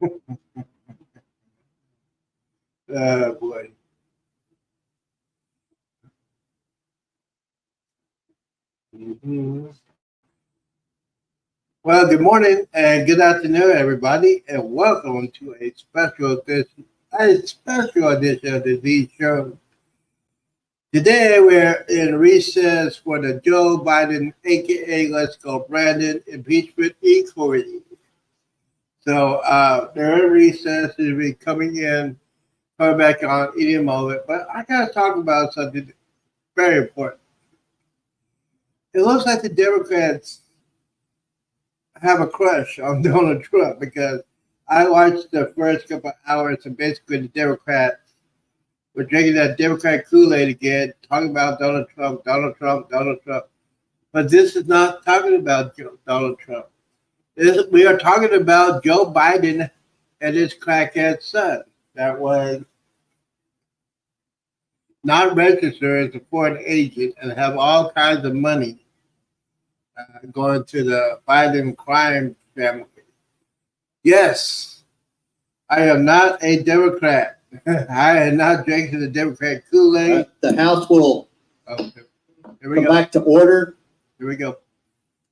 Oh boy. Mhm. Well, good morning and good afternoon, everybody, and welcome to a special edition of the Z Show. Today, we're in recess for the Joe Biden, aka Let's Go Brandon, impeachment inquiry. So they're in recess. They'll be coming back on any moment. But I gotta talk about something very important. It looks like the Democrats have a crush on Donald Trump because I watched the first couple of hours and basically the Democrats were drinking that Democrat Kool-Aid again, talking about Donald Trump, Donald Trump, Donald Trump. But this is not talking about Donald Trump. We are talking about Joe Biden and his crackhead son that was not registered as a foreign agent and have all kinds of money going to the Biden crime family. Yes, I am not a Democrat. I am not drinking the Democrat Kool-Aid. The House will Oh, here we come go. back to order, Here we go.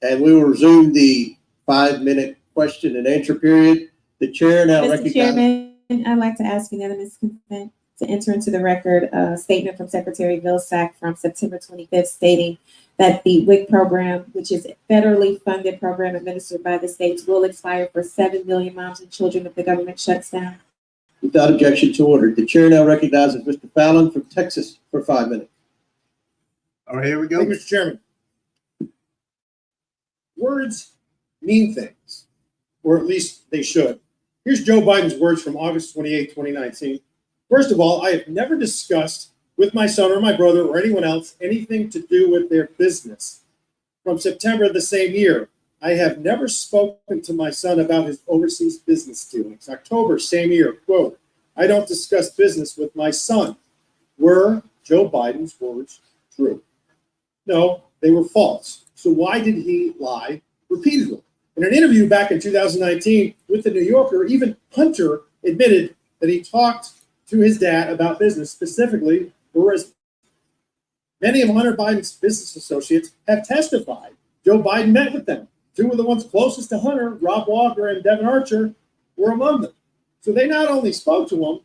and we will resume the 5-minute question and answer period. The chair now Mr. recognizes. Chairman, I'd like to ask unanimous consent to enter into the record a statement from Secretary Vilsack from September 25th stating that the WIC program, which is a federally funded program administered by the states, will expire for 7 million moms and children if the government shuts down. Without objection to order. The chair now recognizes Mr. Fallon from Texas for 5 minutes. All right, here we go. Thank you, Mr. Chairman. Words mean things, or at least they should. Here's Joe Biden's words from August 28, 2019. First of all, I have never discussed with my son or my brother or anyone else anything to do with their business. From September of the same year, I have never spoken to my son about his overseas business dealings. October, same year, quote, I don't discuss business with my son. Were Joe Biden's words true? No, they were false. So why did he lie repeatedly? In an interview back in 2019 with the New Yorker, even Hunter admitted that he talked to his dad about business, specifically Burisma. Many of Hunter Biden's business associates have testified Joe Biden met with them. Two of the ones closest to Hunter, Rob Walker and Devin Archer, were among them. So they not only spoke to him,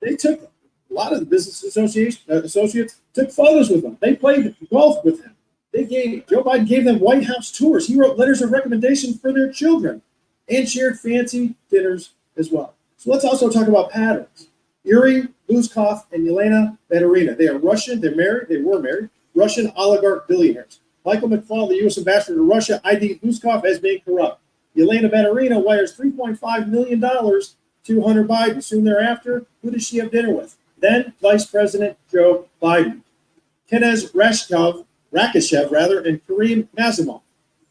they took a lot of the business associates took photos with him. They played golf with him. Joe Biden gave them White House tours. He wrote letters of recommendation for their children and shared fancy dinners as well. So let's also talk about patterns. Yuri Luzkov and Yelena Baturina. They are Russian. They were married, Russian oligarch billionaires. Michael McFaul, the U.S. ambassador to Russia, ID'd Luzkov as being corrupt. Yelena Baturina wires $3.5 million to Hunter Biden. Soon thereafter, who does she have dinner with? Then Vice President Joe Biden. Kenez Rakishev, and Karim Nazimov,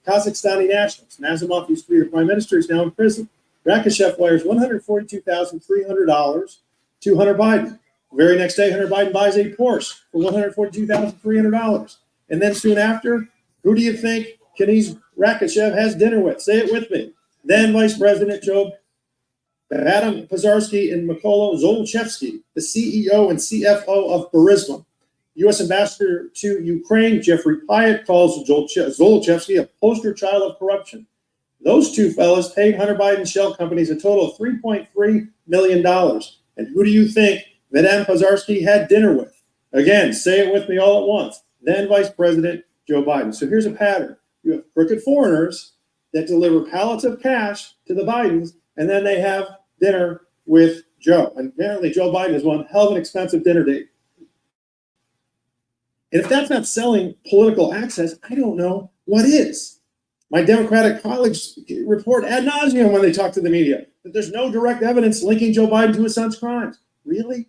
Kazakhstani nationals. Nazimov used to be the prime minister. He's now in prison. Rakishev wires $142,300 to Hunter Biden. The very next day, Hunter Biden buys a Porsche for $142,300. And then soon after, who do you think Kenez Rakishev has dinner with? Say it with me. Then Vice President Joe Adam Pazarski and Mykola Zolochevsky, the CEO and CFO of Burisma. U.S. Ambassador to Ukraine, Jeffrey Pyatt, calls Zolochevsky a poster child of corruption. Those two fellas paid Hunter Biden's shell companies a total of $3.3 million. And who do you think Madame Pazarski had dinner with? Again, say it with me all at once. Then Vice President Joe Biden. So here's a pattern. You have crooked foreigners that deliver pallets of cash to the Bidens, and then they have dinner with Joe. And apparently Joe Biden is one hell of an expensive dinner date. And if that's not selling political access, I don't know what is. My Democratic colleagues report ad nauseum when they talk to the media that there's no direct evidence linking Joe Biden to his son's crimes. Really?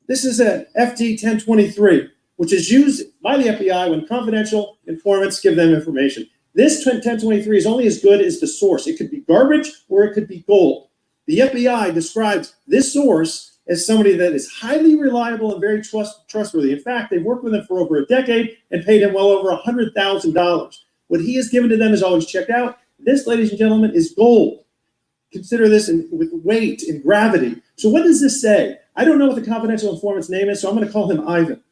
This is a FT 1023, which is used by the FBI when confidential informants give them information. This 1023 is only as good as the source. It could be garbage or it could be gold. The FBI describes this source as somebody that is highly reliable and very trustworthy. In fact, they've worked with him for over a decade and paid him well over $100,000. What he has given to them is always checked out. This, ladies and gentlemen, is gold. consider this with weight and gravity. So what does this say? I don't know what the confidential informant's name is, so I'm going to call him Ivan.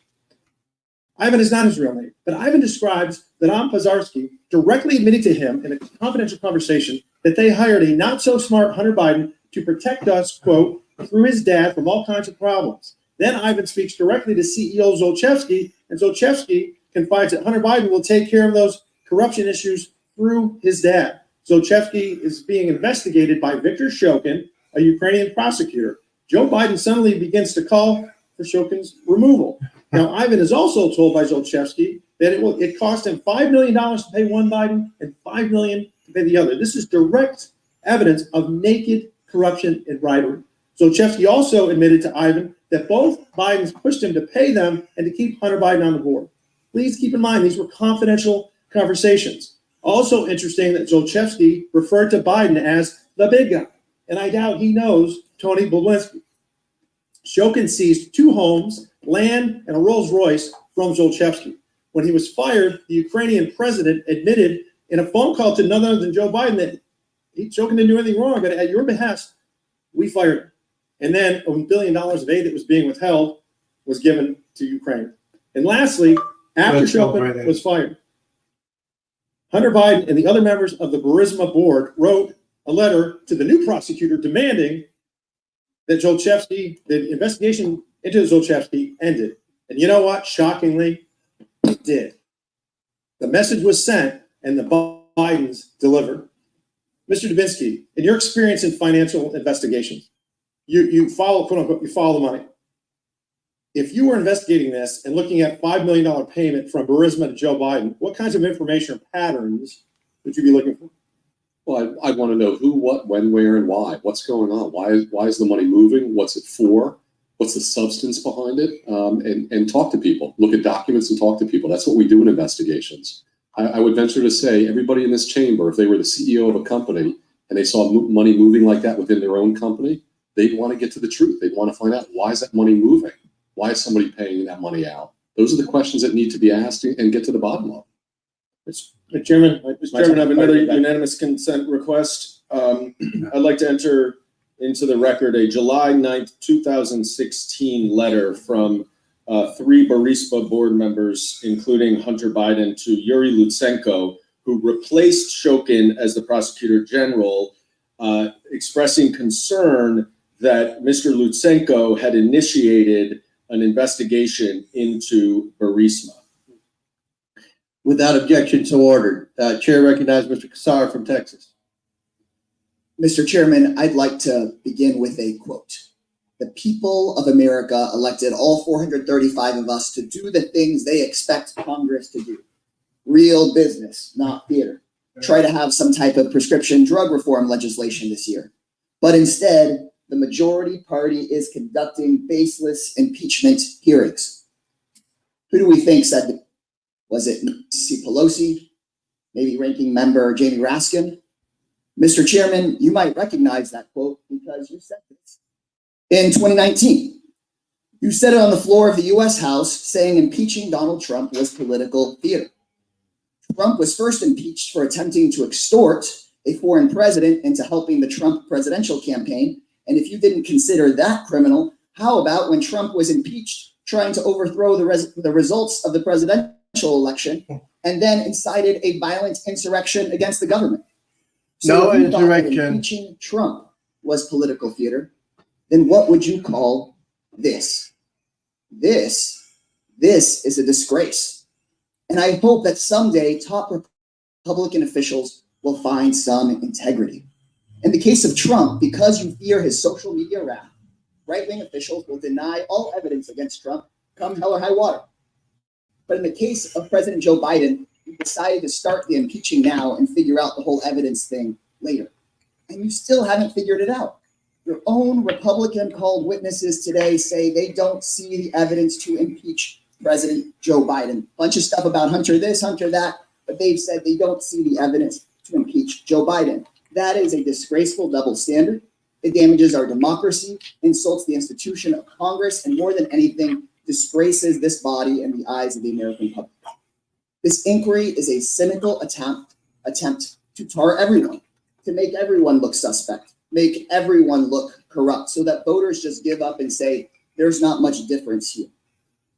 Ivan is not his real name, but Ivan describes that Pozarski directly admitted to him in a confidential conversation that they hired a not-so-smart Hunter Biden to protect us, quote, through his dad from all kinds of problems. Then Ivan speaks directly to CEO Zlochevsky, and Zlochevsky confides that Hunter Biden will take care of those corruption issues through his dad. Zlochevsky is being investigated by Viktor Shokin, a Ukrainian prosecutor. Joe Biden suddenly begins to call for Shokin's removal. Now, Ivan is also told by Zlochevsky that it cost him $5 million to pay one Biden and $5 million to pay the other. This is direct evidence of naked corruption and bribery. Zlochevsky also admitted to Ivan that both Bidens pushed him to pay them and to keep Hunter Biden on the board. Please keep in mind, these were confidential conversations. Also interesting that Zlochevsky referred to Biden as the big guy, and I doubt he knows Tony Bobulinski. Shokin seized 2 homes, land, and a Rolls Royce from Zlochevsky. When he was fired, the Ukrainian president admitted in a phone call to none other than Joe Biden that Shokin didn't do anything wrong, but at your behest, we fired him. And then $1 billion of aid that was being withheld was given to Ukraine. And lastly, after Shokin was fired, Hunter Biden and the other members of the Burisma board wrote a letter to the new prosecutor demanding that the investigation into Zlochevsky ended. And you know what? Shockingly, it did. The message was sent and the Bidens delivered. Mr. Dubinsky, in your experience in financial investigations, you follow, quote unquote, you follow the money. If you were investigating this and looking at $5 million payment from Burisma to Joe Biden, what kinds of information or patterns would you be looking for? Well, I want to know who, what, when, where, and why. What's going on? Why is the money moving? What's it for? What's the substance behind it? And talk to people. Look at documents and talk to people. That's what we do in investigations. I would venture to say everybody in this chamber, if they were the CEO of a company and they saw money moving like that within their own company, they'd want to get to the truth. They'd want to find out, why is that money moving? Why is somebody paying that money out? Those are the questions that need to be asked and get to the bottom of. Mr. Chairman, I have another unanimous consent request. I'd like to enter into the record a July 9th, 2016 letter from 3 Burisma board members, including Hunter Biden, to Yuri Lutsenko, who replaced Shokin as the prosecutor general, expressing concern that Mr. Lutsenko had initiated an investigation into Burisma. Without objection, so ordered. Chair recognizes Mr. Kassar from Texas. Mr. Chairman, I'd like to begin with a quote. The people of America elected all 435 of us to do the things they expect Congress to do. Real business, not theater. Try to have some type of prescription drug reform legislation this year. But instead, the majority party is conducting baseless impeachment hearings. Who do we think said that? Was it Nancy Pelosi? Maybe Ranking Member Jamie Raskin? Mr. Chairman, you might recognize that quote because you said this. In 2019, you said it on the floor of the US House, saying impeaching Donald Trump was political theater. Trump was first impeached for attempting to extort a foreign president into helping the Trump presidential campaign. And if you didn't consider that criminal, how about when Trump was impeached trying to overthrow the results of the presidential election and then incited a violent insurrection against the government? No if you thought that insurrection. impeaching Trump was political theater, then what would you call this? This is a disgrace. And I hope that someday top Republican officials will find some integrity. In the case of Trump, because you fear his social media wrath, right-wing officials will deny all evidence against Trump come hell or high water. But in the case of President Joe Biden, you decided to start the impeaching now and figure out the whole evidence thing later. And you still haven't figured it out. Your own Republican-called witnesses today say they don't see the evidence to impeach President Joe Biden. Bunch of stuff about Hunter this, Hunter that, but they've said they don't see the evidence to impeach Joe Biden. That is a disgraceful double standard. It damages our democracy, insults the institution of Congress, and more than anything, disgraces this body in the eyes of the American public. This inquiry is a cynical attempt to tar everyone, to make everyone look suspect, make everyone look corrupt so that voters just give up and say, there's not much difference here.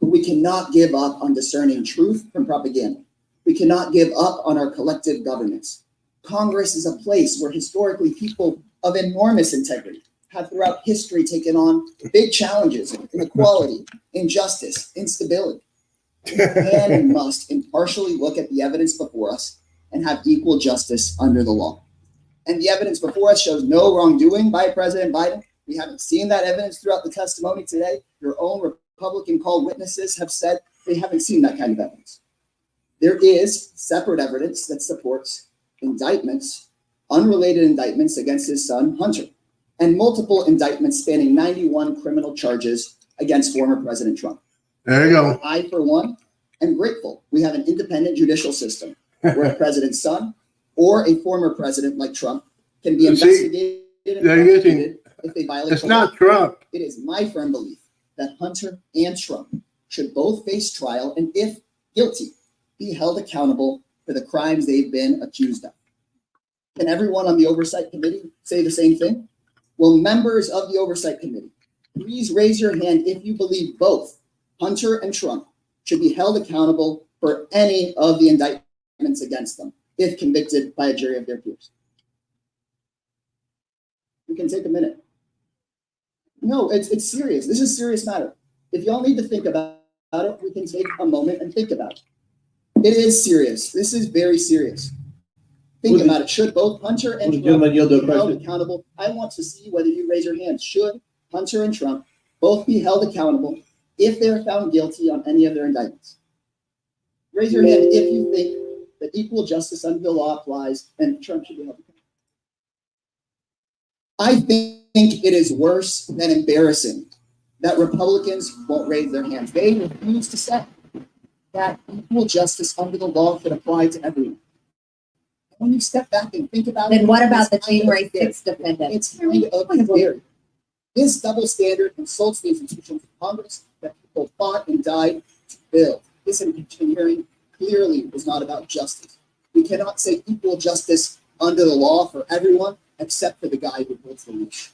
But we cannot give up on discerning truth from propaganda. We cannot give up on our collective governance. Congress is a place where historically people of enormous integrity have throughout history taken on big challenges: inequality, injustice, instability. We can and must impartially look at the evidence before us and have equal justice under the law. And the evidence before us shows no wrongdoing by President Biden. We haven't seen that evidence throughout the testimony today. Your own Republican called witnesses have said they haven't seen that kind of evidence. There is separate evidence that supports indictments, unrelated indictments against his son, Hunter, and multiple indictments spanning 91 criminal charges against former President Trump. There you go. I, for one, am grateful we have an independent judicial system where a president's son or a former president like Trump can be investigated and prosecuted if they violate It's the law. not Trump. It is my firm belief that Hunter and Trump should both face trial and, if guilty, be held accountable for the crimes they've been accused of. Can everyone on the Oversight Committee say the same thing? Will members of the Oversight Committee please raise your hand if you believe both Hunter and Trump should be held accountable for any of the indictments against them if convicted by a jury of their peers? We can take a minute. No, it's serious. This is a serious matter. If y'all need to think about it, we can take a moment and think about it. It is serious. This is very serious. Think about it. Should both Hunter and Trump be held accountable? I want to see whether you raise your hand. Should Hunter and Trump both be held accountable if they're found guilty on any of their indictments? Raise your hand if you think that equal justice under the law applies and Trump should be held accountable. I think it is worse than embarrassing that Republicans won't raise their hands. They refuse to say that equal justice under the law should apply to everyone. When you step back and think about it, Then what about the it's kind of January scary. 6th defendant? It's kind of scary. This double standard insults the institutions of Congress that people fought and died to build. This impeachment hearing clearly was not about justice. We cannot say equal justice under the law for everyone except for the guy who holds the leash.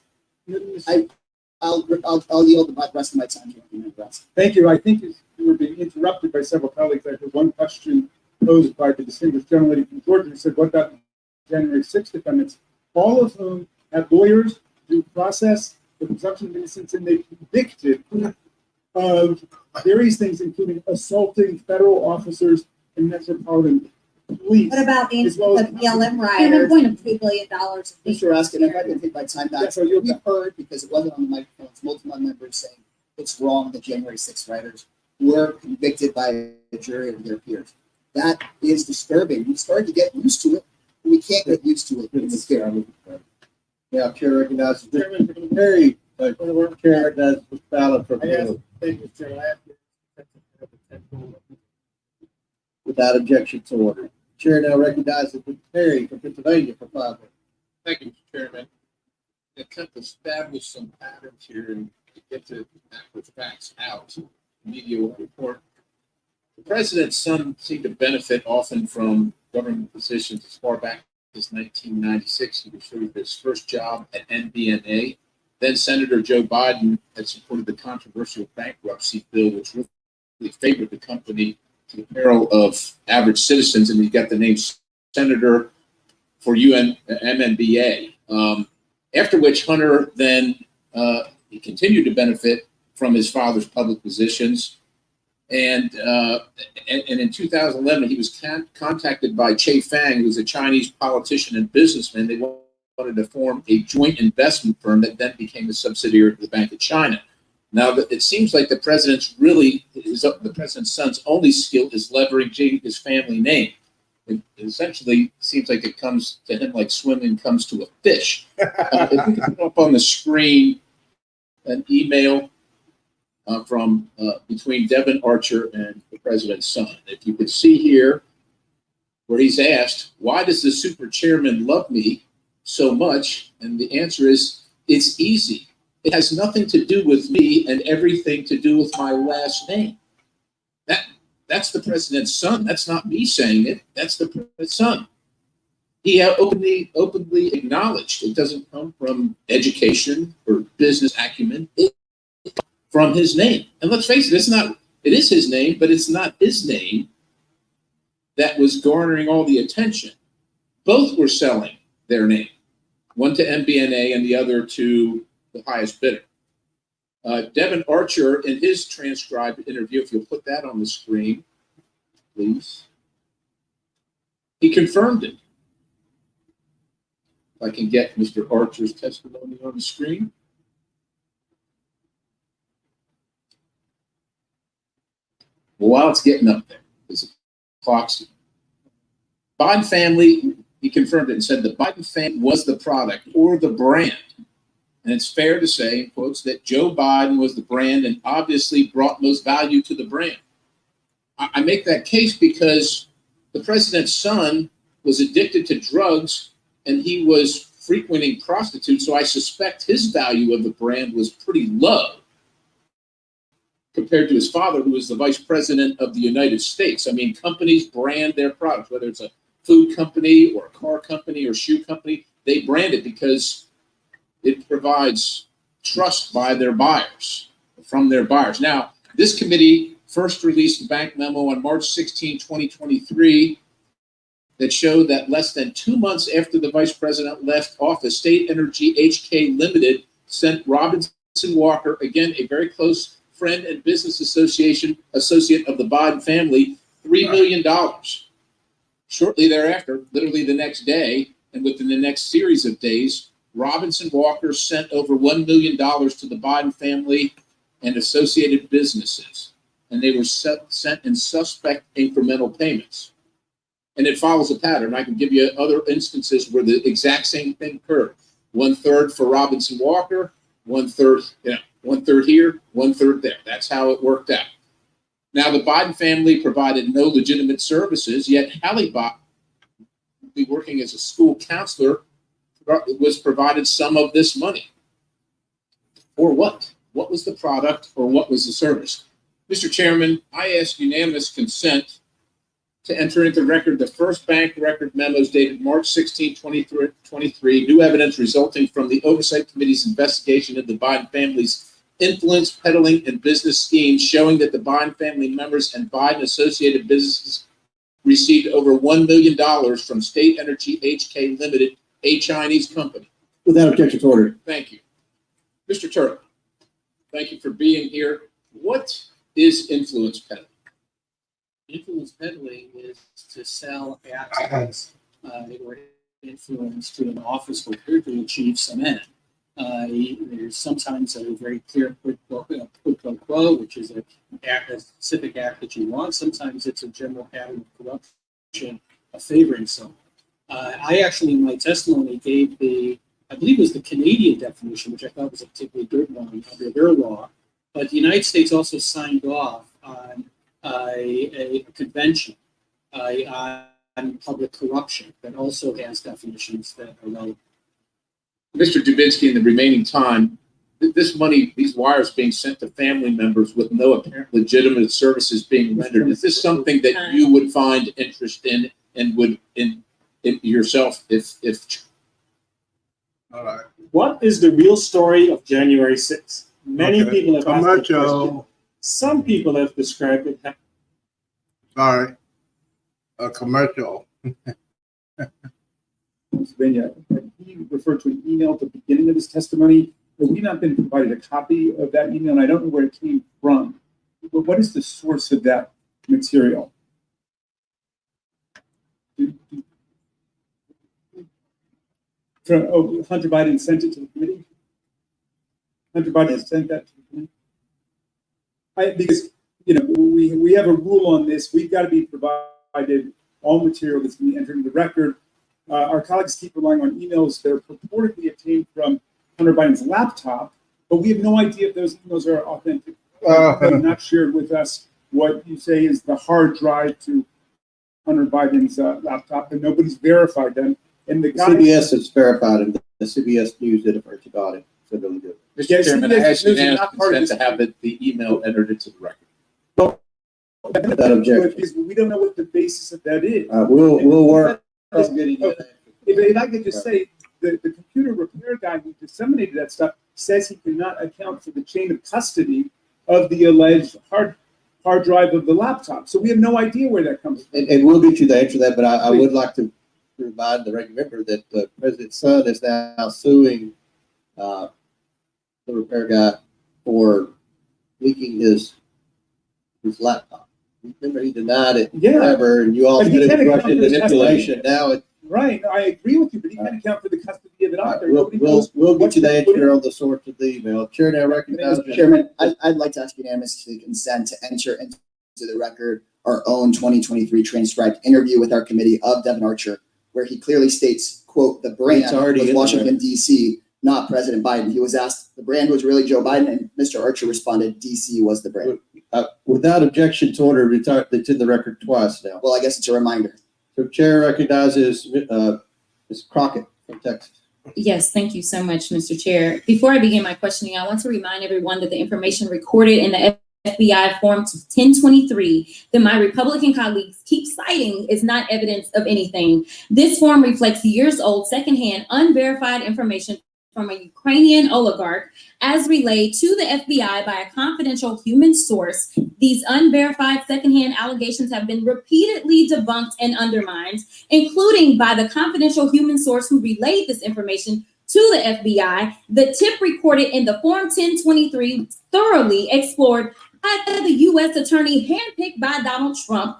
I'll yield the rest of my time to Thank you. I think you were being interrupted by several colleagues. I heard one question posed by the distinguished young lady from Georgia who said, what about the January 6th defendants, all of whom had lawyers, due process, the presumption of innocence, and they convicted of various things, including assaulting federal officers and metropolitan police. What about the As well as- BLM rioters and $2 billion? Mr. Raskin, if I can take my time back. Yeah, so you're- We heard, because it wasn't on the microphones, multiple members saying it's wrong that January 6th writers were convicted by a jury of their peers. That is disturbing. We started to get used to it, but we can't get used to it. It's scary. Yeah, Chair recognizes Mr. Perry, Chair recognizes Mr. Fallon for approval. Without objection to order. Chair now recognizes Mr. Perry from Pennsylvania for 5 minutes. Thank you, Mr. Chairman. To attempt to establish some patterns here and to get the accurate facts out, the media will report. The president's son seemed to benefit often from government positions as far back as 1996. He received his first job at NBNA. Then Senator Joe Biden had supported the controversial bankruptcy bill, which really favored the company to the peril of average citizens, and he got the name Senator for MNBA. After which Hunter then he continued to benefit from his father's public positions. And in 2011, he was contacted by Che Fang, who's a Chinese politician and businessman. They wanted to form a joint investment firm that then became a subsidiary of the Bank of China. Now, it seems like the president's son's only skill is leveraging his family name. It essentially seems like it comes to him like swimming comes to a fish. If we can put up on the screen an email from between Devin Archer and the president's son. If you could see here where he's asked, why does the super chairman love me so much? And the answer is, it's easy. It has nothing to do with me and everything to do with my last name. That's the president's son. That's not me saying it. That's the president's son. he openly acknowledged it doesn't come from education or business acumen. It's from his name. And let's face it, it is his name, but it's not his name that was garnering all the attention. Both were selling their name, one to MBNA and the other to the highest bidder. Devin Archer, in his transcribed interview, if you'll put that on the screen, please, he confirmed it. If I can get Mr. Archer's testimony on the screen. Well, while it's getting up there, because the clock's Biden family, he confirmed it and said the Biden family was the product or the brand. And it's fair to say, in quotes, that Joe Biden was the brand and obviously brought most value to the brand. I make that case because the president's son was addicted to drugs and he was frequenting prostitutes, so I suspect his value of the brand was pretty low compared to his father, who was the vice president of the United States. I mean, companies brand their products, whether it's a food company or a car company or shoe company, they brand it because it provides trust by their buyers, from their buyers. Now, this committee first released a bank memo on March 16, 2023, that showed that less than 2 months after the vice president left office, State Energy HK Limited sent Robinson Walker, again, a very close friend and business associate of the Biden family, $3 million. Shortly thereafter, literally the next day, and within the next series of days, Robinson Walker sent over $1 million to the Biden family and associated businesses, and they were sent in suspect incremental payments. And it follows a pattern. I can give you other instances where the exact same thing occurred. 1/3 for Robinson Walker, 1/3, 1/3 here, 1/3 there. That's how it worked out. Now, the Biden family provided no legitimate services, yet Hallie Bach, working as a school counselor, was provided some of this money. For what? What was the product or what was the service? Mr. Chairman, I ask unanimous consent to enter into record the first bank record memos dated March 16, 2023, new evidence resulting from the Oversight Committee's investigation of the Biden family's influence peddling and business schemes, showing that the Biden family members and Biden associated businesses received over $1 million from State Energy HK Limited, a Chinese company. Without objection to order. Thank you. Mr. Turtle, thank you for being here. What is influence peddling? Influence peddling is to sell access or influence to an office or peer to achieve some end. There's sometimes a very clear quid pro quo, which is a specific act that you want. Sometimes it's a general pattern of corruption, of favoring someone. I actually, in my testimony, gave I believe it was the Canadian definition, which I thought was a particularly good one under their law. But the United States also signed off on a convention on public corruption that also has definitions that are relevant. Mr. Dubinsky, in the remaining time, this money, these wires being sent to family members with no apparent legitimate services being rendered, is this something that you would find interest in and would in yourself if All right. What is the real story of January 6th? Many people have asked that question. Commercial. Some people have described it. Sorry. A commercial. Pennsylvania, he referred to an email at the beginning of his testimony, but we've not been provided a copy of that email, and I don't know where it came from. But what is the source of that material? Hunter Biden sent it to the committee? Hunter Biden sent that to the committee? Because, we have a rule on this. We've got to be provided all material that's going to be entered into the record. Our colleagues keep relying on emails that are purportedly obtained from Hunter Biden's laptop, but we have no idea if those emails are authentic. Have not shared with us what you say is the hard drive to Hunter Biden's laptop, and nobody's verified them. And the CBS has verified it. The CBS News did a first about it. So really good. Mr. Chairman, I ask unanimous consent to have the email entered into the record. Without objection. Because we don't know what the basis of that is. We'll work on getting that. if I could just say, the computer repair guy who disseminated that stuff says he cannot account for the chain of custody of the alleged hard drive of the laptop. So we have no idea where that comes from. And we'll get you the answer to that, but I would like to remind the ranking member that President Sun is now suing the repair guy for leaking his laptop. Remember, he denied it forever, and you all But he did can't it account Russian for the manipulation. Now it. Right, I agree with you, but he can't account for the custody of it either. We'll get you the answer on the source of the email. Chair now recognizes. Mr. Chairman, I'd like to ask unanimous consent to enter into the record our own 2023 transcribed interview with our committee of Devin Archer, where he clearly states, quote, the brand It's already was in the Washington, record. D.C., not President Biden. He was asked, the brand was really Joe Biden, and Mr. Archer responded, D.C. was the brand. Without objection to order, it's in the record twice now. Well, I guess it's a reminder. So Chair recognizes Ms. Crockett from Texas. Yes, thank you so much, Mr. Chair. Before I begin my questioning, I want to remind everyone that the information recorded in the FBI Form 1023 that my Republican colleagues keep citing is not evidence of anything. This form reflects years-old, secondhand, unverified information from a Ukrainian oligarch as relayed to the FBI by a confidential human source. These unverified secondhand allegations have been repeatedly debunked and undermined, including by the confidential human source who relayed this information to the FBI. The tip recorded in the Form 1023 thoroughly explored by the U.S. attorney handpicked by Donald Trump,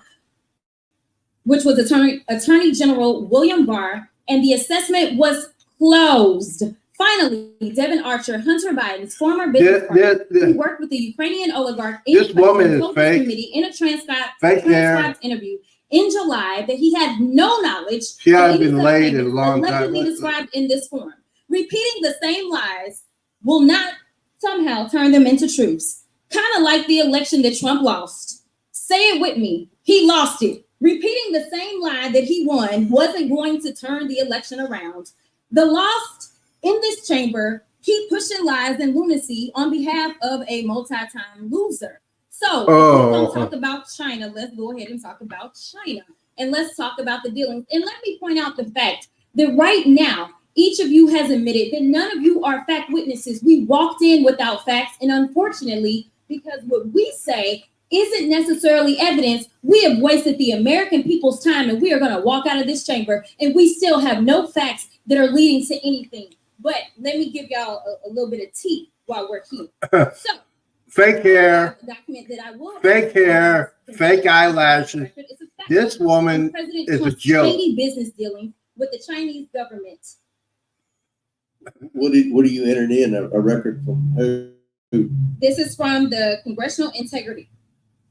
which was Attorney General William Barr, and the assessment was closed. Finally, Devin Archer, Hunter Biden's former business partner, who worked with the Ukrainian oligarch, This woman is fake. committee in a transcribed Hair. interview in July that he had no knowledge. She of hasn't any been such laid in a payments long time. allegedly described in this form. Repeating the same lies will not somehow turn them into truths. Kind of like the election that Trump lost. Say it with me. He lost it. Repeating the same lie that he won wasn't going to turn the election around. The lost in this chamber keep pushing lies and lunacy on behalf of a multi-time loser. So if we're going to talk about China, let's go ahead and talk about China. And let's talk about the dealings. And let me point out the fact that right now, each of you has admitted that none of you are fact witnesses. We walked in without facts. And unfortunately, because what we say isn't necessarily evidence, we have wasted the American people's time, and we are going to walk out of this chamber and we still have no facts that are leading to anything. But let me give y'all a little bit of tea while we're here. So, Fake hair, document that I will fake hair, fake eyelashes. It's a fact. This woman President is a Trump's joke. shady business dealing with the Chinese government. What do you enter in a record from who? This is from the Congressional Integrity.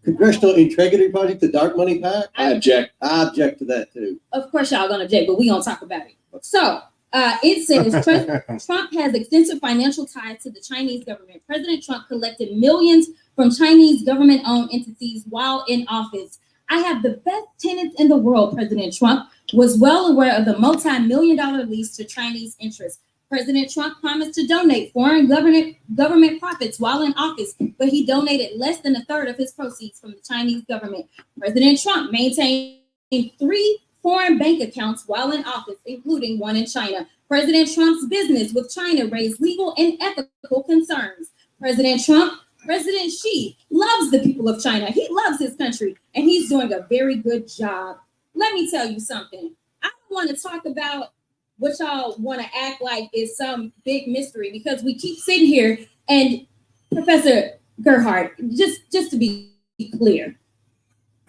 Congressional Integrity Project, the dark money pack? I object. I object to that too. Of course, y'all gonna object, but we gonna talk about it. So it says President Trump has extensive financial ties to the Chinese government. President Trump collected millions from Chinese government-owned entities while in office. I have the best tenants in the world, President Trump was well aware of the multi-million-dollar lease to Chinese interests. President Trump promised to donate foreign government profits while in office, but he donated less than a third of his proceeds from the Chinese government. President Trump maintained 3 foreign bank accounts while in office, including one in China. President Trump's business with China raised legal and ethical concerns. President Xi loves the people of China. He loves his country, and he's doing a very good job. Let me tell you something. I don't want to talk about what y'all want to act like is some big mystery, because we keep sitting here and Professor Gerhardt, just to be clear,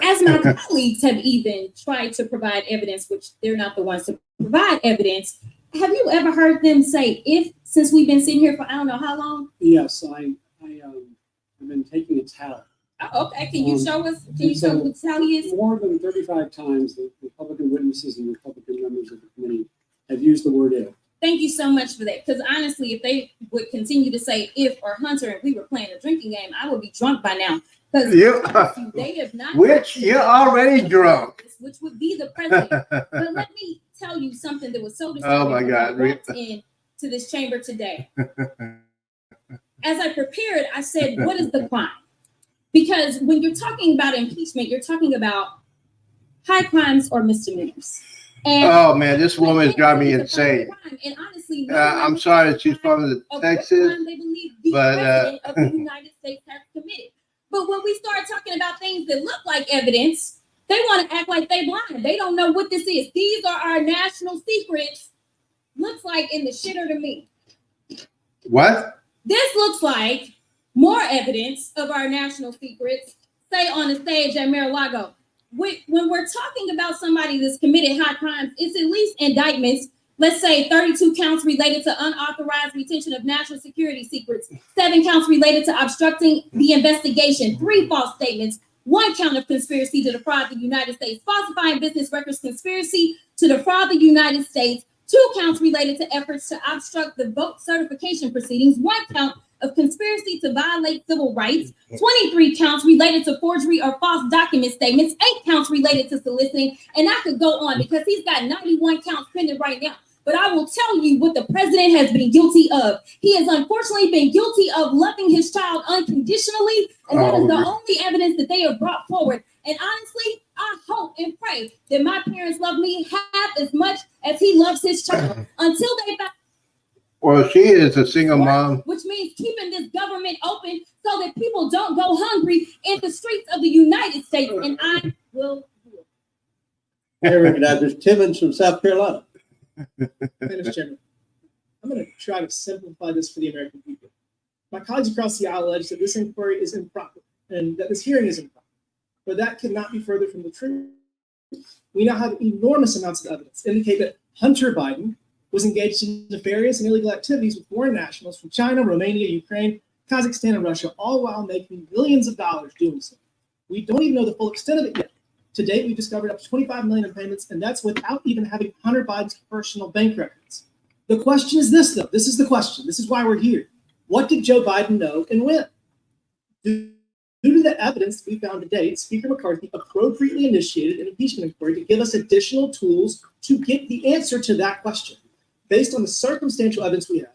as my colleagues have even tried to provide evidence, which they're not the ones to provide evidence, have you ever heard them say, since we've been sitting here for I don't know how long? Yes, I've been taking a tally. Oh, okay, can you show us? Can you show what the tally is? More than 35 times the Republican witnesses and Republican members of the committee have used the word if. Thank you so much for that. Because honestly, if they would continue to say if or Hunter and we were playing a drinking game, I would be drunk by now. Because they have not. Which you're already drunk. Which would be the president. But let me tell you something that was so disturbing. Oh my God. When I walked into this chamber today. As I prepared, I said, what is the crime? Because when you're talking about impeachment, you're talking about high crimes or misdemeanors. And Oh man, this woman is driving me insane. And honestly, I'm sorry that she's from Texas, they believe the but president of the United States has committed. But when we start talking about things that look like evidence, they want to act like they blind. They don't know what this is. These are our national secrets. Looks like in the shitter to me. what? This looks like more evidence of our national secrets, say on the stage at Mar-a-Lago. When we're talking about somebody that's committed high crimes, it's at least indictments. Let's say 32 counts related to unauthorized retention of national security secrets, 7 counts related to obstructing the investigation, 3 false statements, 1 count of conspiracy to defraud the United States, falsifying business records, conspiracy to defraud the United States, 2 counts related to efforts to obstruct the vote certification proceedings, 1 count of conspiracy to violate civil rights, 23 counts related to forgery or false document statements, 8 counts related to soliciting, and I could go on because he's got 91 counts pending right now. But I will tell you what the president has been guilty of. He has unfortunately been guilty of loving his child unconditionally, and that is the only evidence that they have brought forward. And honestly, I hope and pray that my parents love me half as much as he loves his child until they found. Well, she is a single mom. Which means keeping this government open so that people don't go hungry in the streets of the United States. And I will do it. Hey, recognize Timmons from South Carolina. Mr. Chairman, I'm going to try to simplify this for the American people. My colleagues across the aisle allege that this inquiry is improper and that this hearing is improper, but that could not be further from the truth. We now have enormous amounts of evidence indicate that Hunter Biden was engaged in nefarious and illegal activities with foreign nationals from China, Romania, Ukraine, Kazakhstan, and Russia, all while making billions of dollars doing so. We don't even know the full extent of it yet. To date, we've discovered up to 25 million in payments, and that's without even having Hunter Biden's personal bank records. The question is this, though. This is the question. This is why we're here. What did Joe Biden know and when? Due to the evidence we found to date, Speaker McCarthy appropriately initiated an impeachment inquiry to give us additional tools to get the answer to that question. Based on the circumstantial evidence we have,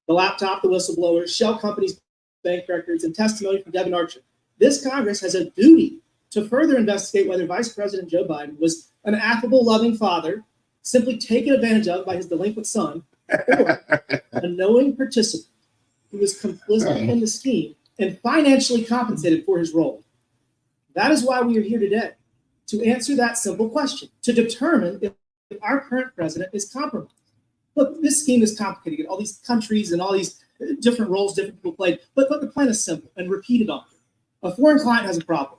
the laptop, the whistleblower, shell companies' bank records, and testimony from Devin Archer, this Congress has a duty to further investigate whether Vice President Joe Biden was an affable, loving father, simply taken advantage of by his delinquent son, or a knowing participant who was complicit in the scheme and financially compensated for his role. That is why we are here today, to answer that simple question, to determine if our current president is compromised. Look, this scheme is complicated. All these countries and all these different roles different people played, but the plan is simple and repeated often. A foreign client has a problem.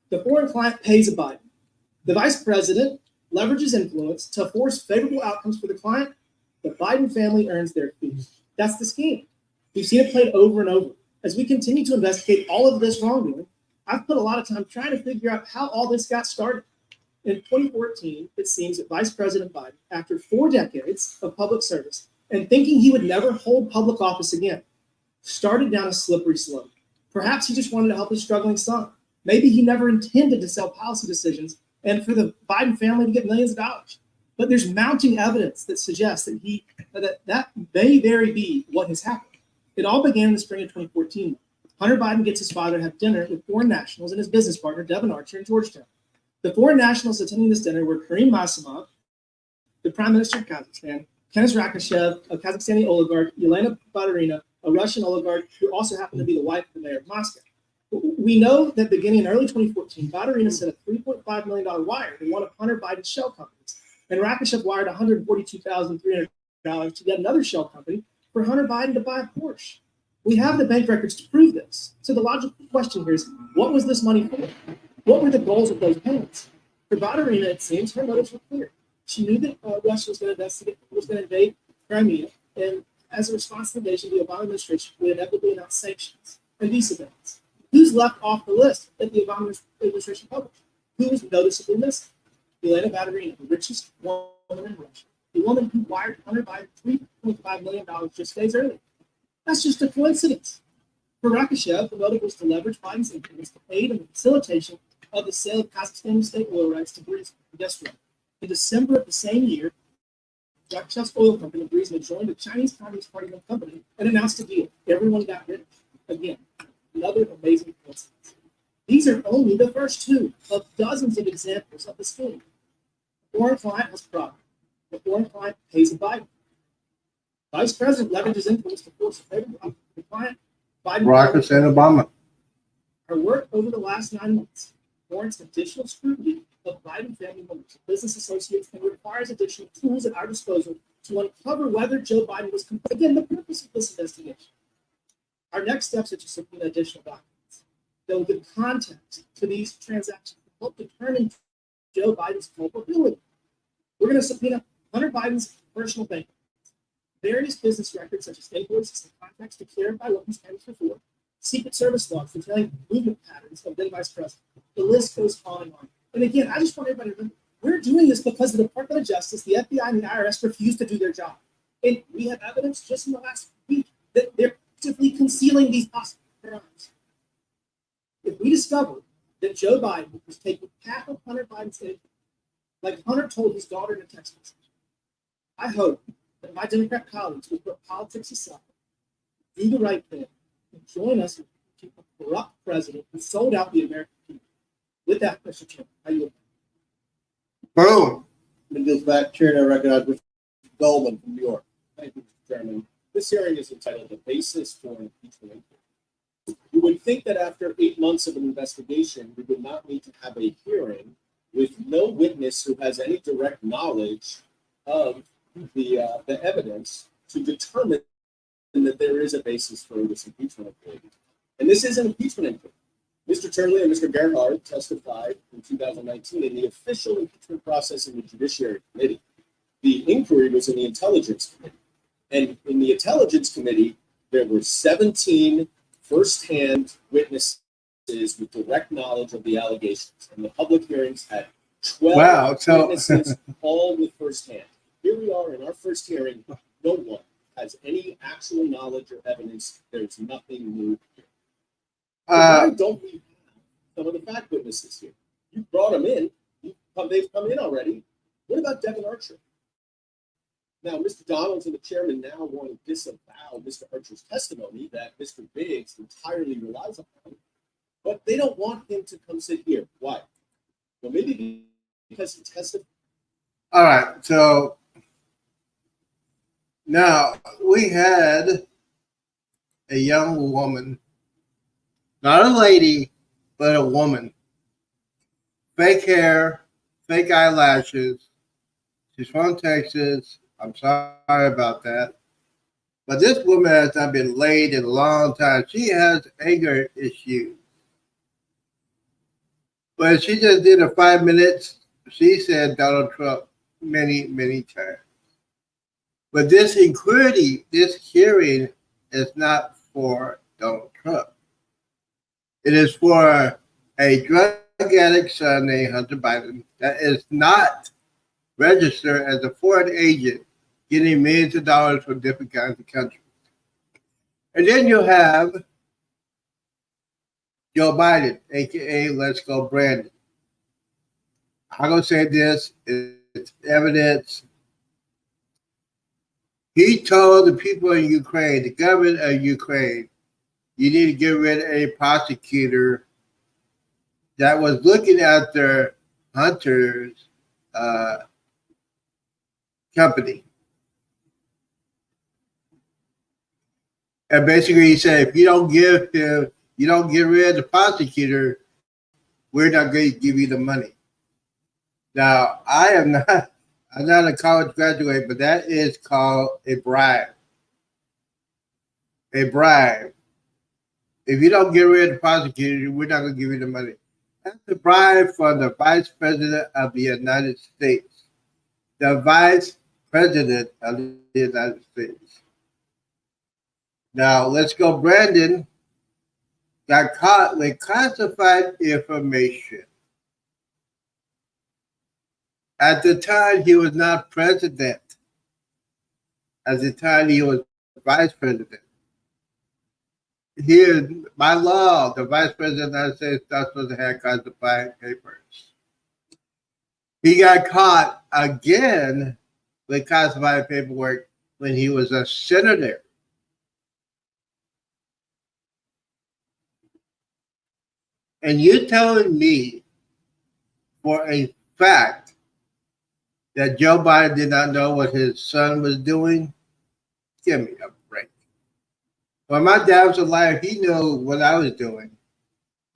The foreign client pays a Biden. The vice president leverages influence to force favorable outcomes for the client. The Biden family earns their fee. That's the scheme. We've seen it played over and over. As we continue to investigate all of this wrongdoing, I've put a lot of time trying to figure out how all this got started. In 2014, it seems that Vice President Biden, after 4 decades of public service and thinking he would never hold public office again, started down a slippery slope. Perhaps he just wanted to help his struggling son. Maybe he never intended to sell policy decisions and for the Biden family to get millions of dollars. But there's mounting evidence that suggests that that may very be what has happened. It all began in the spring of 2014. Hunter Biden gets his father to have dinner with foreign nationals and his business partner, Devin Archer, in Georgetown. The foreign nationals attending this dinner were Karim Masimov, the Prime Minister of Kazakhstan, Kenes Rakishev, a Kazakhstani oligarch, Yelena Baturina, a Russian oligarch who also happened to be the wife of the mayor of Moscow. We know that beginning in early 2014, Baturina sent a $3.5 million wire to one of Hunter Biden's shell companies, and Rakishev wired $142,300 to yet another shell company for Hunter Biden to buy a Porsche. We have the bank records to prove this. So the logical question here is, what was this money for? What were the goals of those payments? For Baturina, it seems her motives were clear. She knew that Russia was going to invade Crimea, and as a response to the invasion, the Obama administration would inevitably announce sanctions and visa bans. Who's left off the list that the Obama administration published? Who was noticeably missing? Yelena Baturina, the richest woman in Russia, the woman who wired Hunter Biden $3.5 million just days earlier. That's just a coincidence. For Rakishev, the motive was to leverage Biden's influence to aid in the facilitation of the sale of Kazakhstan state oil rights to Burisma. Guess what? In December of the same year, Rakishev's oil company, Burisma, joined a Chinese Communist Party company and announced a deal. Everyone got rich. Again, another amazing coincidence. These are only the first 2 of dozens of examples of the scheme. Foreign client has property. The foreign client pays a Biden. Vice President leverages influence to force a favor of the client. Biden Barack Hussein Obama. Our work over the last 9 months warrants additional scrutiny of Biden family members, business associates, and requires additional tools at our disposal to uncover whether Joe Biden was complicit. Again, the purpose of this investigation. Our next steps are to subpoena additional documents that will give context to these transactions to help determine Joe Biden's culpability. We're going to subpoena Hunter Biden's personal bank accounts, various business records such as invoices and contracts to clarify what he's paid for, Secret Service logs detailing movement patterns of then Vice President. The list goes on and on. And again, I just want everybody to remember, we're doing this because the Department of Justice, the FBI, and the IRS refused to do their job. And we have evidence just in the last week that they're actively concealing these possible crimes. If we discover that Joe Biden was taking half of Hunter Biden's income, like Hunter told his daughter in a text message, I hope that my Democrat colleagues will put politics aside, do the right thing, and join us to a corrupt president who sold out the American people. With that, Mr. Chairman, I yield. Boom. And this back chair, and I recognize Mr. Goldman from New York. Thank you, Mr. Chairman. This hearing is entitled The Basis for an Impeachment Inquiry. You would think that after 8 months of an investigation, we would not need to have a hearing with no witness who has any direct knowledge of the evidence to determine that there is a basis for this impeachment inquiry. And this is an impeachment inquiry. Mr. Turley and Mr. Gerhard testified in 2019 in the official impeachment process in the Judiciary Committee. The inquiry was in the Intelligence Committee. And in the Intelligence Committee, there were 17 firsthand witnesses with direct knowledge of the allegations. And the public hearings had 12 witnesses, all with firsthand. Here we are in our first hearing. No one has any actual knowledge or evidence. There's nothing new here. Why don't we have some of the fact witnesses here? You brought them in. They've come in already. What about Devin Archer? Now, Mr. Donalds and the chairman now want to disavow Mr. Archer's testimony that Mr. Biggs entirely relies upon, but they don't want him to come sit here. Why? Well, maybe because he testified. All right, so now we had a young woman, not a lady, but a woman. Fake hair, fake eyelashes. She's from Texas. I'm sorry about that. But this woman has not been laid in a long time. She has anger issues. But she just did a 5 minutes. She said Donald Trump many, many times. But this inquiry, this hearing is not for Donald Trump. It is for a drug addict son named Hunter Biden that is not registered as a foreign agent getting millions of dollars from different kinds of countries. And then you have Joe Biden, aka Let's Go Brandon. I'm going to say this, it's evidence. He told the people in Ukraine, the government of Ukraine, you need to get rid of a prosecutor that was looking after Hunter's company. And basically he said, if you don't get rid of the prosecutor, we're not going to give you the money. Now, I'm not a college graduate, but that is called a bribe. A bribe. If you don't get rid of the prosecutor, we're not going to give you the money. That's a bribe from the Vice President of the United States. The Vice President of the United States. Now, Let's Go Brandon got caught with classified information. At the time, he was not president. At the time, he was vice president. Here, by law, the vice president of the United States is not supposed to have classified papers. He got caught again with classified paperwork when he was a senator. And you're telling me for a fact that Joe Biden did not know what his son was doing? Give me a break. When my dad was alive, he knew what I was doing.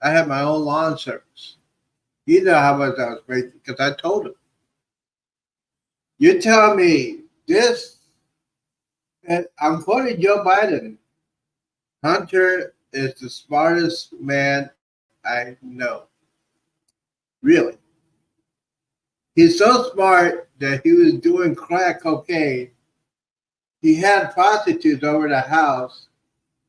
I had my own lawn service. He knew how much I was making because I told him. You tell me this, and I'm quoting Joe Biden. Hunter is the smartest man I know. Really. He's so smart that he was doing crack cocaine. He had prostitutes over the house.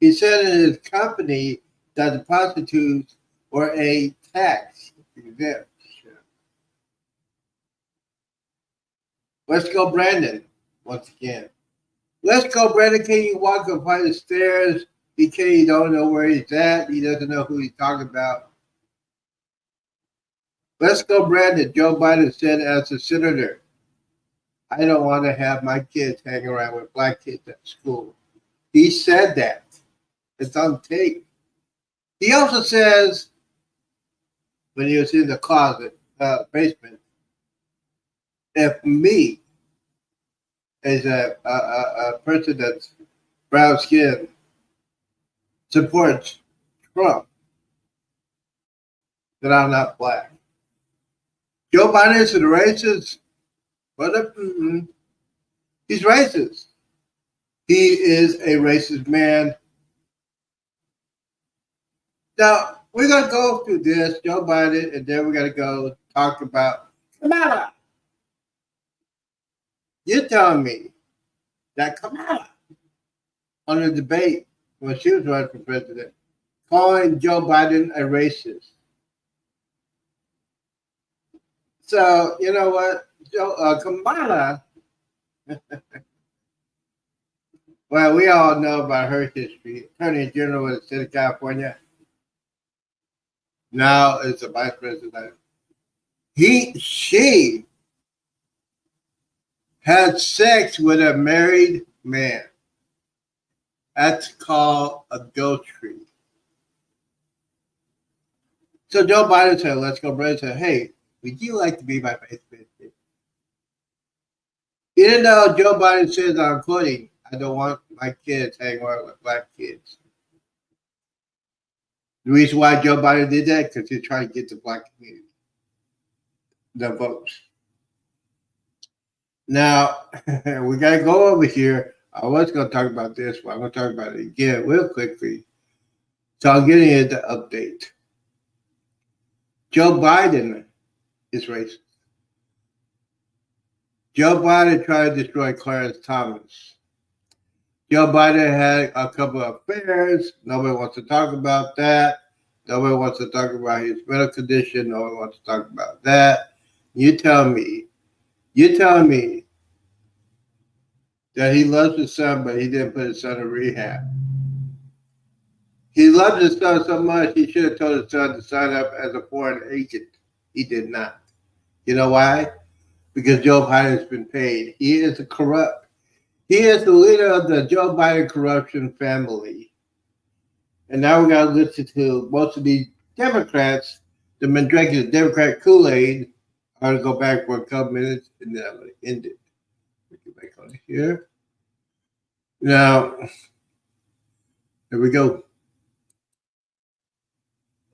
He said in his company that the prostitutes were a tax exempt. Let's go, Brandon, once again. Let's go, Brandon. Can you walk up flight of stairs? He don't know where he's at. He doesn't know who he's talking about. Let's go, Brandon. Joe Biden said as a senator, I don't want to have my kids hang around with black kids at school. He said that. It's on tape. He also says, when he was in the closet, basement, if me, as a person that's brown skin, supports Trump, then I'm not black. Joe Biden is a racist. He's racist. He is a racist man. Now, we're going to go through this, Joe Biden, and then we're going to go talk about Kamala. You're telling me that Kamala, on the debate when she was running for president, calling Joe Biden a racist. So, you know what? Kamala, well, we all know about her history. Attorney General of the state of California. Now is the vice president. She had sex with a married man. That's called adultery. So Joe Biden said, let's go, Brandon said, hey, would you like to be my vice president? Even though Joe Biden says, I'm quoting, I don't want my kids hanging around with black kids. The reason why Joe Biden did that, because he's trying to get the black community, the votes. Now, we got to go over here. I was going to talk about this, but I'm going to talk about it again real quickly. So I'm getting into the update. Joe Biden is racist. Joe Biden tried to destroy Clarence Thomas. Joe Biden had a couple of affairs. Nobody wants to talk about that. Nobody wants to talk about his medical condition. Nobody wants to talk about that. You tell me that he loves his son, but he didn't put his son in rehab. He loved his son so much, he should have told his son to sign up as a foreign agent. He did not. You know why? Because Joe Biden has been paid. He is corrupt. He is the leader of the Joe Biden corruption family. And now we got to listen to most of these Democrats, the men drinking the Democrat Kool-Aid. I'm going to go back for a couple minutes and then I'm going to end it. Get back on here. Now, here we go.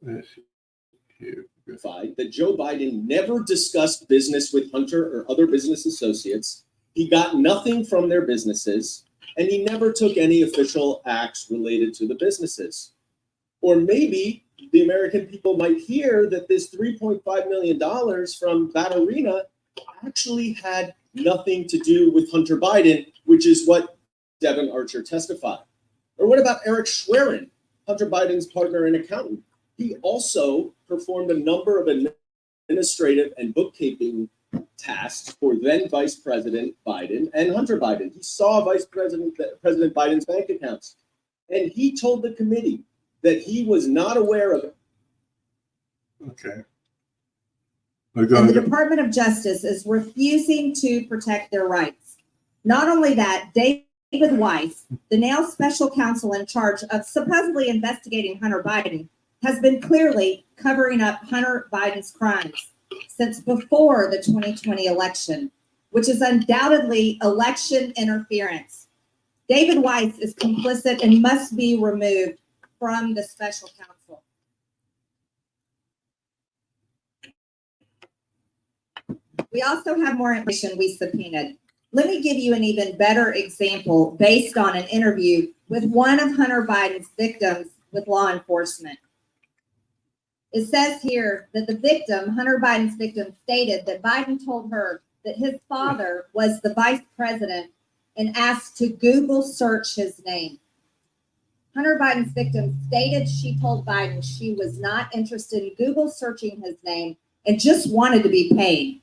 Let's see here. That Joe Biden never discussed business with Hunter or other business associates. He got nothing from their businesses, and he never took any official acts related to the businesses. Or maybe the American people might hear that this $3.5 million from Ballerina actually had nothing to do with Hunter Biden, which is what Devin Archer testified. Or what about Eric Schwerin, Hunter Biden's partner and accountant? He also performed a number of administrative and bookkeeping tasks for then Vice President Biden and Hunter Biden. He saw President Biden's bank accounts, and he told the committee that he was not aware of it. Okay. And the Department of Justice is refusing to protect their rights. Not only that, David Weiss, the now special counsel in charge of supposedly investigating Hunter Biden, has been clearly covering up Hunter Biden's crimes since before the 2020 election. which is undoubtedly election interference. David Weiss is complicit and must be removed from the special counsel. We also have more information we subpoenaed. Let me give you an even better example based on an interview with one of Hunter Biden's victims with law enforcement. It says here that the victim, Hunter Biden's victim, stated that Biden told her that his father was the vice president and asked to Google search his name. Hunter Biden's victim stated she told Biden she was not interested in Google searching his name and just wanted to be paid.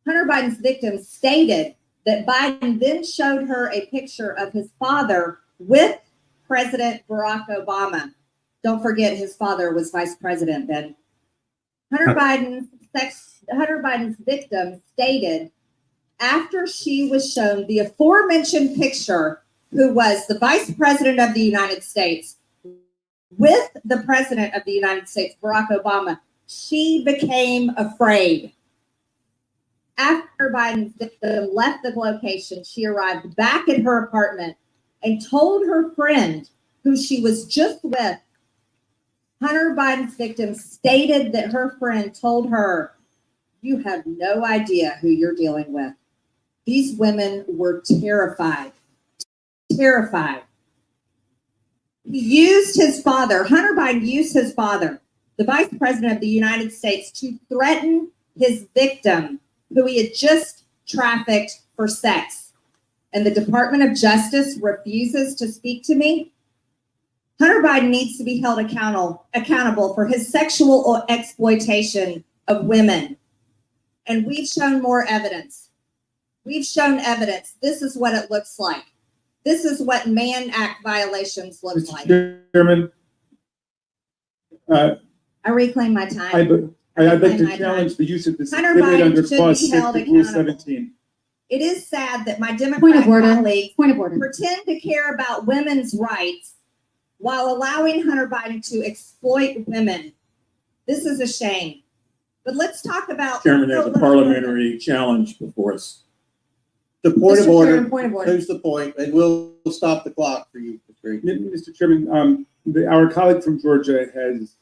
Hunter Biden's victim stated that Biden then showed her a picture of his father with President Barack Obama. Don't forget his father was vice president then. Hunter Biden's victim stated after she was shown the aforementioned picture, who was the vice president of the United States with the president of the United States, Barack Obama, she became afraid. After Biden's victim left the location, she arrived back at her apartment and told her friend, who she was just with, Hunter Biden's victim stated that her friend told her, "You have no idea who you're dealing with." These women were terrified. Terrified. He used his father, Hunter Biden used his father, the vice president of the United States, to threaten his victim, who he had just trafficked for sex. And the Department of Justice refuses to speak to me. Hunter Biden needs to be held accountable for his sexual exploitation of women. And we've shown more evidence. We've shown evidence. This is what it looks like. This is what Mann Act violations look like. Mr. Chairman, I reclaim my time. I'd like to challenge the use of this Hunter exhibit Biden under should clause be 6 held of Rule accountable. 17. It is sad that my Point Democratic of order. colleagues Point of order. pretend to care about women's rights while allowing Hunter Biden to exploit women. This is a shame. But let's talk about. Chairman, there's a parliamentary challenge before us. The point of Mr. order, Chairman, point of order. who's the point, and we'll stop the clock for you, Mr. Green. Mr. Chairman, our colleague from Georgia has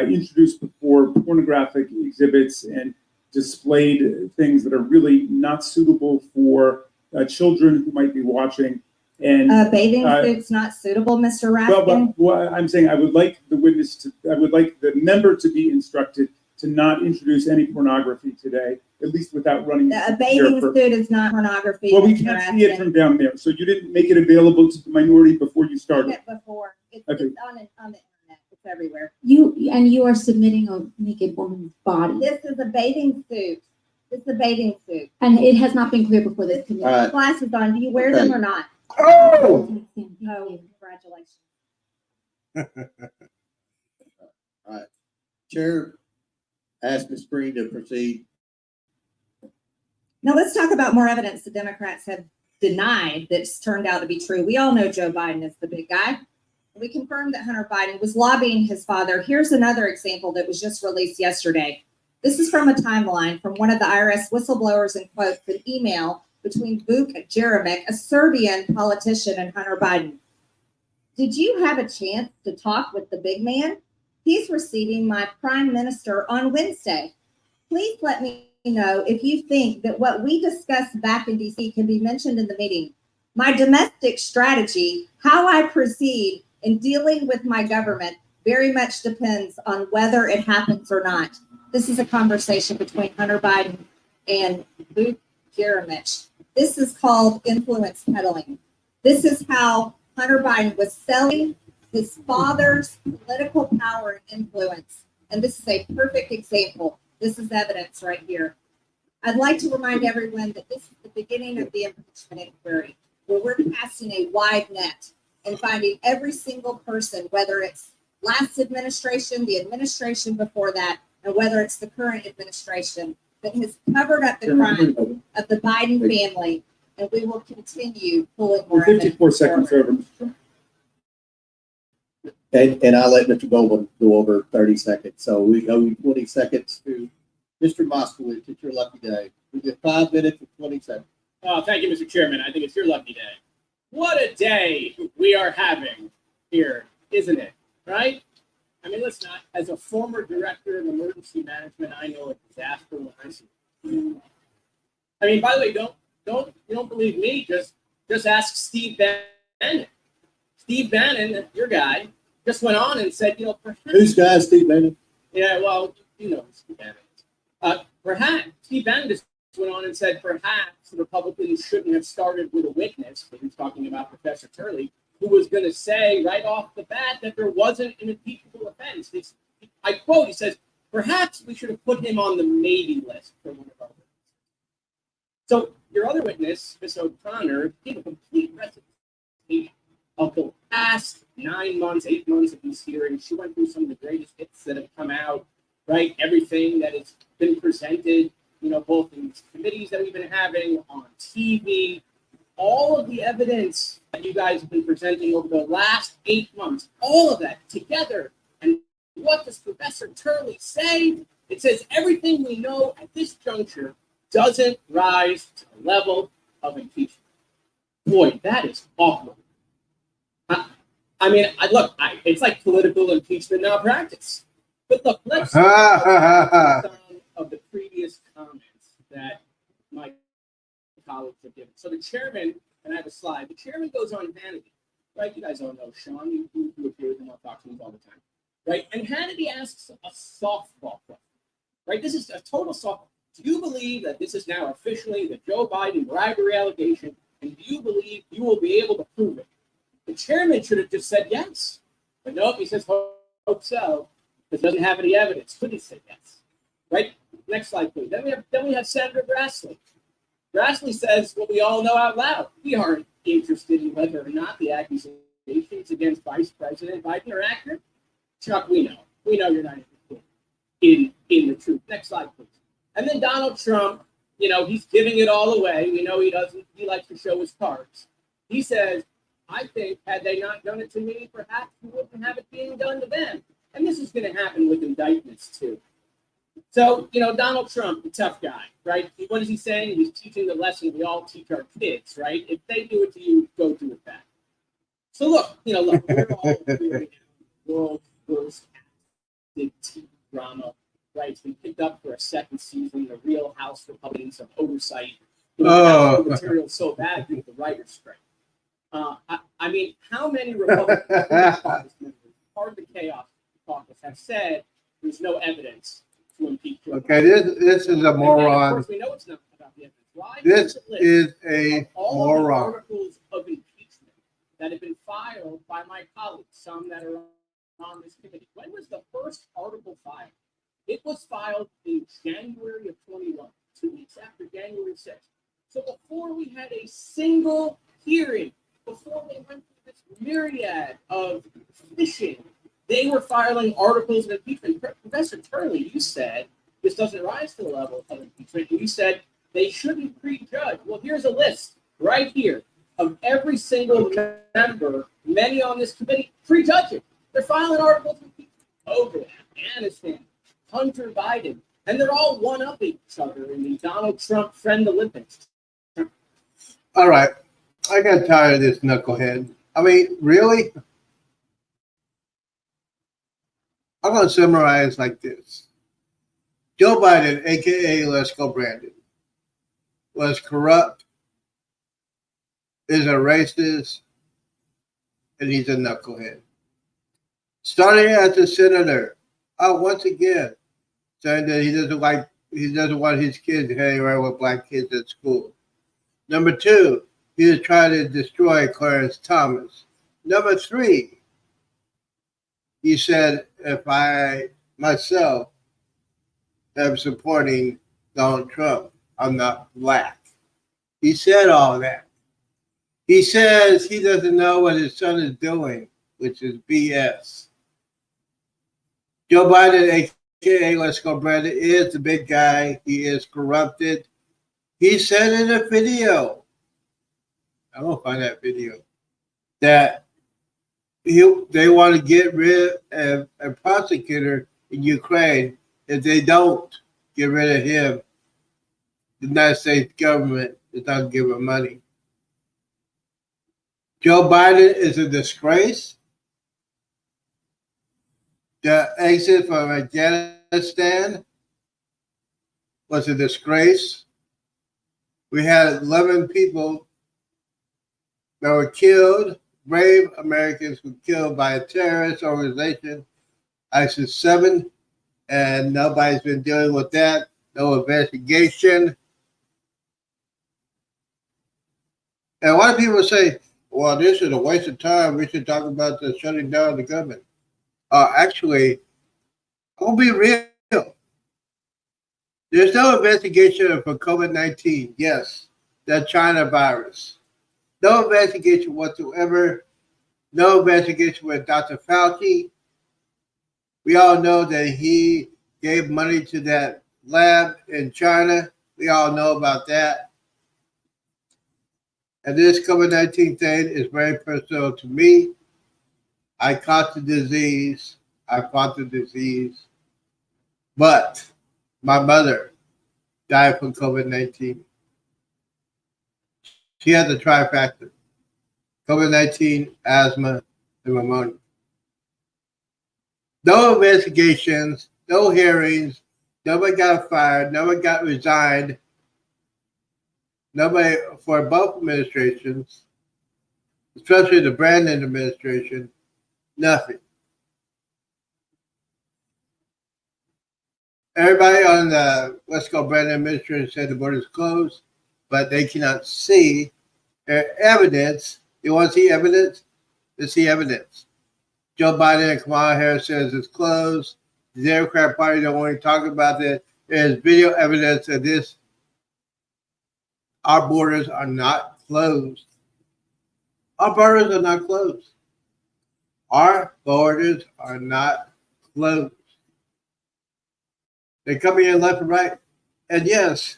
introduced before pornographic exhibits and displayed things that are really not suitable for children who might be watching. And Bathing suits not suitable, Mr. well, Raskin. but I'm saying I would like the member to be instructed to not introduce any pornography today, at least without running. A bathing suit is not pornography. Well, we Mr. can't see it Raskin. from down there, so you didn't make it available to the minority before you I've started. seen it before. It's Okay. on the internet. It's everywhere. You are submitting a naked woman's body, This is a bathing suit. It's a bathing suit. and it has not been cleared before this committee. All right. Glasses on. Do you wear them or not? Oh! Oh, congratulations. All right. Chair, ask Ms. Green to proceed. Now let's talk about more evidence the Democrats have denied that's turned out to be true. We all know Joe Biden is the big guy. We confirmed that Hunter Biden was lobbying his father. Here's another example that was just released yesterday. This is from a timeline from one of the IRS whistleblowers and quotes an email between Vuk Jeremic, a Serbian politician, and Hunter Biden. Did you have a chance to talk with the big man? He's receiving my prime minister on Wednesday. Please let me know if you think that what we discussed back in DC can be mentioned in the meeting. My domestic strategy, how I proceed in dealing with my government, very much depends on whether it happens or not. This is a conversation between Hunter Biden and Vuk Jeremic. This is called influence peddling. This is how Hunter Biden was selling his father's political power and influence. And this is a perfect example. This is evidence right here. I'd like to remind everyone that this is the beginning of the impeachment inquiry, where we're casting a wide net and finding every single person, whether it's last administration, the administration before that, and whether it's the current administration, that has covered up the crime of the Biden family. And we will continue pulling more evidence. 54 seconds over, Mr. Chairman. And I'll let Mr. Goldman go over 30 seconds. So we go 20 seconds to Mr. Moskowitz, it's your lucky day. We get 5 minutes and 20 seconds. Oh, thank you, Mr. Chairman. I think it's your lucky day. What a day we are having here, isn't it? Right? I mean, let's not. As a former director of emergency management, I know a disaster when I see it. I mean, by the way, you don't believe me? Just ask Steve Bannon. Steve Bannon, your guy, just went on and said, perhaps, Who's guy, Steve Bannon? yeah, well, you know who Steve Bannon is. Perhaps Steve Bannon just went on and said perhaps the Republicans shouldn't have started with a witness, but he's talking about Professor Turley, who was going to say right off the bat that there wasn't an impeachable offense. I quote, he says, perhaps we should have put him on the maybe list for one of our witnesses. So your other witness, Ms. O'Connor, gave a complete recitation of the past 9 months, 8 months of these hearings. She went through some of the greatest hits that have come out, right? Everything that has been presented, both in these committees that we've been having, on TV, all of the evidence that you guys have been presenting over the last 8 months, all of that together. And what does Professor Turley say? It says everything we know at this juncture doesn't rise to the level of impeachment. Boy, that is awkward. I mean, it's like political impeachment malpractice. But look, let's some of the previous comments that my colleagues have given. So the chairman, and I have a slide, the chairman goes on Hannity, right? You guys all know Sean, you appear with him, I'll talk to him all the time, right? And Hannity asks a softball question, right? This is a total softball. Do you believe that this is now officially the Joe Biden bribery allegation, and do you believe you will be able to prove it? The chairman should have just said yes, but nope, he says hope so, because doesn't have any evidence. Couldn't say yes, right? Next slide, please. Then we have Senator Grassley. Grassley says what we all know out loud. We aren't interested in whether or not the accusations against Vice President Biden are accurate. Chuck, we know. We know you're not interested in the truth. Next slide, please. And then Donald Trump, he's giving it all away. We know he doesn't. He likes to show his cards. He says, I think had they not done it to me, perhaps we wouldn't have it being done to them. And this is going to happen with indictments too. So, Donald Trump, the tough guy, right? What is he saying? He's teaching the lesson we all teach our kids, right? If they do it to you, go do it back. So look, we're all doing world's worst TV drama, right? It's been picked up for a second season. The Real House Republicans of Oversight. The material is so bad due to the writer's strike. I mean, how many Republican caucus members, part of the chaos caucus, have said there's no evidence to impeach Joe Biden? Okay, this is a moron. Of course, we know it's not about the evidence. Why? This is a all moron. Of the articles of impeachment that have been filed by my colleagues, some that are on this committee. When was the first article filed? It was filed in January of 21, 2 weeks after January 6th. So before we had a single hearing, before they went through this myriad of phishing, they were filing articles of impeachment. Professor Turley, you said this doesn't rise to the level of impeachment. You said they shouldn't prejudge. Well, here's a list right here of every single member, many on this committee, prejudging. They're filing articles of impeachment over Afghanistan, Hunter Biden, and they're all one-upping each other in the Donald Trump Friend Olympics. All right. I got tired of this knucklehead. I mean, really? I'm going to summarize like this. Joe Biden, a.k.a. Let's Go Brandon, was corrupt, is a racist, and he's a knucklehead. Starting as a senator, once again, saying that he doesn't want his kids hanging around with black kids at school. Number two, he was trying to destroy Clarence Thomas. Number three, he said, if I myself am supporting Donald Trump, I'm not black. He said all that. He says he doesn't know what his son is doing, which is BS. Joe Biden, a.k.a. Let's Go Brandon, is the big guy. He is corrupted. He said in a video, I'm going to find that video, that they want to get rid of a prosecutor in Ukraine if they don't get rid of him, the United States government is not giving money. Joe Biden is a disgrace. The exit from Afghanistan was a disgrace. We had 11 people that were killed, brave Americans were killed by a terrorist organization, ISIS 7, and nobody's been dealing with that. No investigation. And a lot of people say, well, this is a waste of time. We should talk about the shutting down of the government. Actually, I'll be real. There's no investigation for COVID-19. Yes, the China virus. No investigation whatsoever. No investigation with Dr. Fauci. We all know that he gave money to that lab in China. We all know about that. And this COVID-19 thing is very personal to me. I caught the disease. I fought the disease. But my mother died from COVID-19. She had the trifecta: COVID-19, asthma, and pneumonia. No investigations, no hearings, nobody got fired, nobody got resigned, nobody for both administrations, especially the Brandon administration, nothing. Everybody on the West Coast Brandon administration said the border is closed, but they cannot see evidence. You want to see evidence? Let's see evidence. Joe Biden and Kamala Harris says it's closed. The Democrat Party don't want to talk about it. There's video evidence of this. Our borders are not closed. Our borders are not closed. Our borders are not closed. They're coming in left and right. And yes,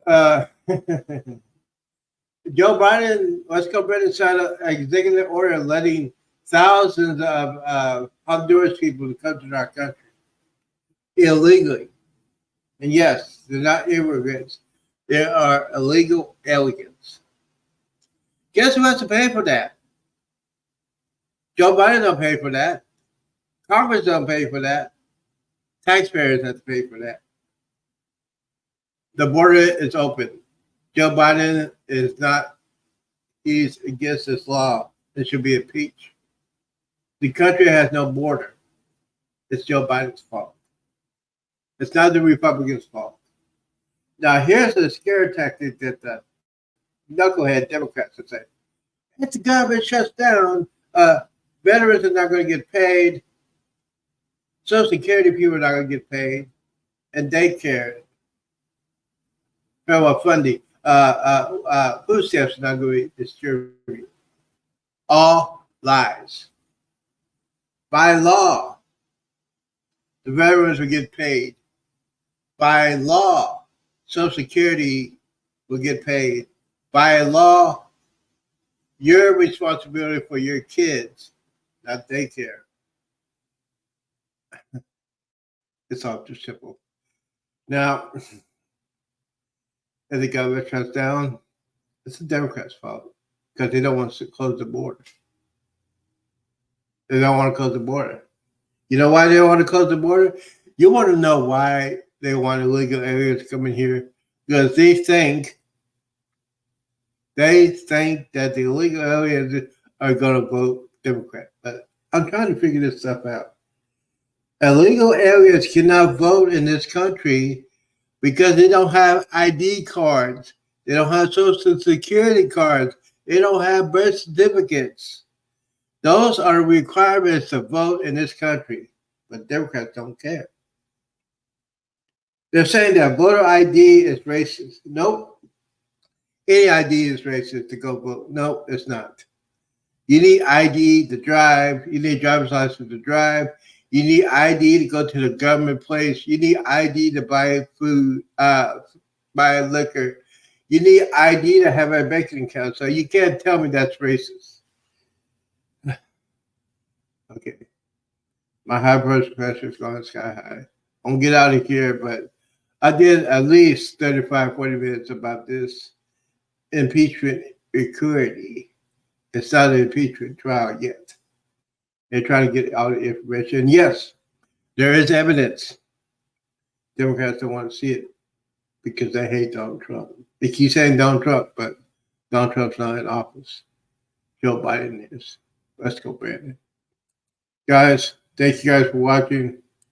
Joe Biden, West Coast Brandon signed an executive order letting thousands of Honduras people to come to our country illegally. And yes, they're not immigrants. They are illegal aliens. Guess who has to pay for that? Joe Biden don't pay for that. Congress don't pay for that. Taxpayers have to pay for that. The border is open. Joe Biden is not, he's against this law. It should be impeached. The country has no border. It's Joe Biden's fault. It's not the Republicans' fault. Now, here's the scare tactic that the knucklehead Democrats would say. If the government shuts down, veterans are not going to get paid. Social Security people are not going to get paid. And daycare, federal funding, food stamps are not going to be distributed. All lies. By law, the veterans will get paid. By law, Social Security will get paid. By law, your responsibility for your kids, not daycare. It's all too simple. Now, if the government shuts down, it's the Democrats' fault because they don't want to close the border. They don't want to close the border. You know why they don't want to close the border? You want to know why they want illegal aliens to come in here? Because they think that the illegal aliens are going to vote Democrat. But I'm trying to figure this stuff out. Illegal aliens cannot vote in this country because they don't have ID cards. They don't have Social Security cards. They don't have birth certificates. Those are requirements to vote in this country. But Democrats don't care. They're saying that voter ID is racist. Nope. Any ID is racist to go vote. No, it's not. You need ID to drive. You need driver's license to drive. You need ID to go to the government place. You need ID to buy food, buy liquor. You need ID to have a banking account. So you can't tell me that's racist. Okay. My high blood pressure is going sky high. I'm gonna get out of here, but I did at least 35, 40 minutes about this impeachment inquiry. It's not an impeachment trial yet. They're trying to get all the information. Yes, there is evidence. Democrats don't want to see it because they hate Donald Trump. They keep saying Donald Trump, but Donald Trump's not in office. Joe Biden is. Let's go, Brandon. Guys, thank you guys for watching.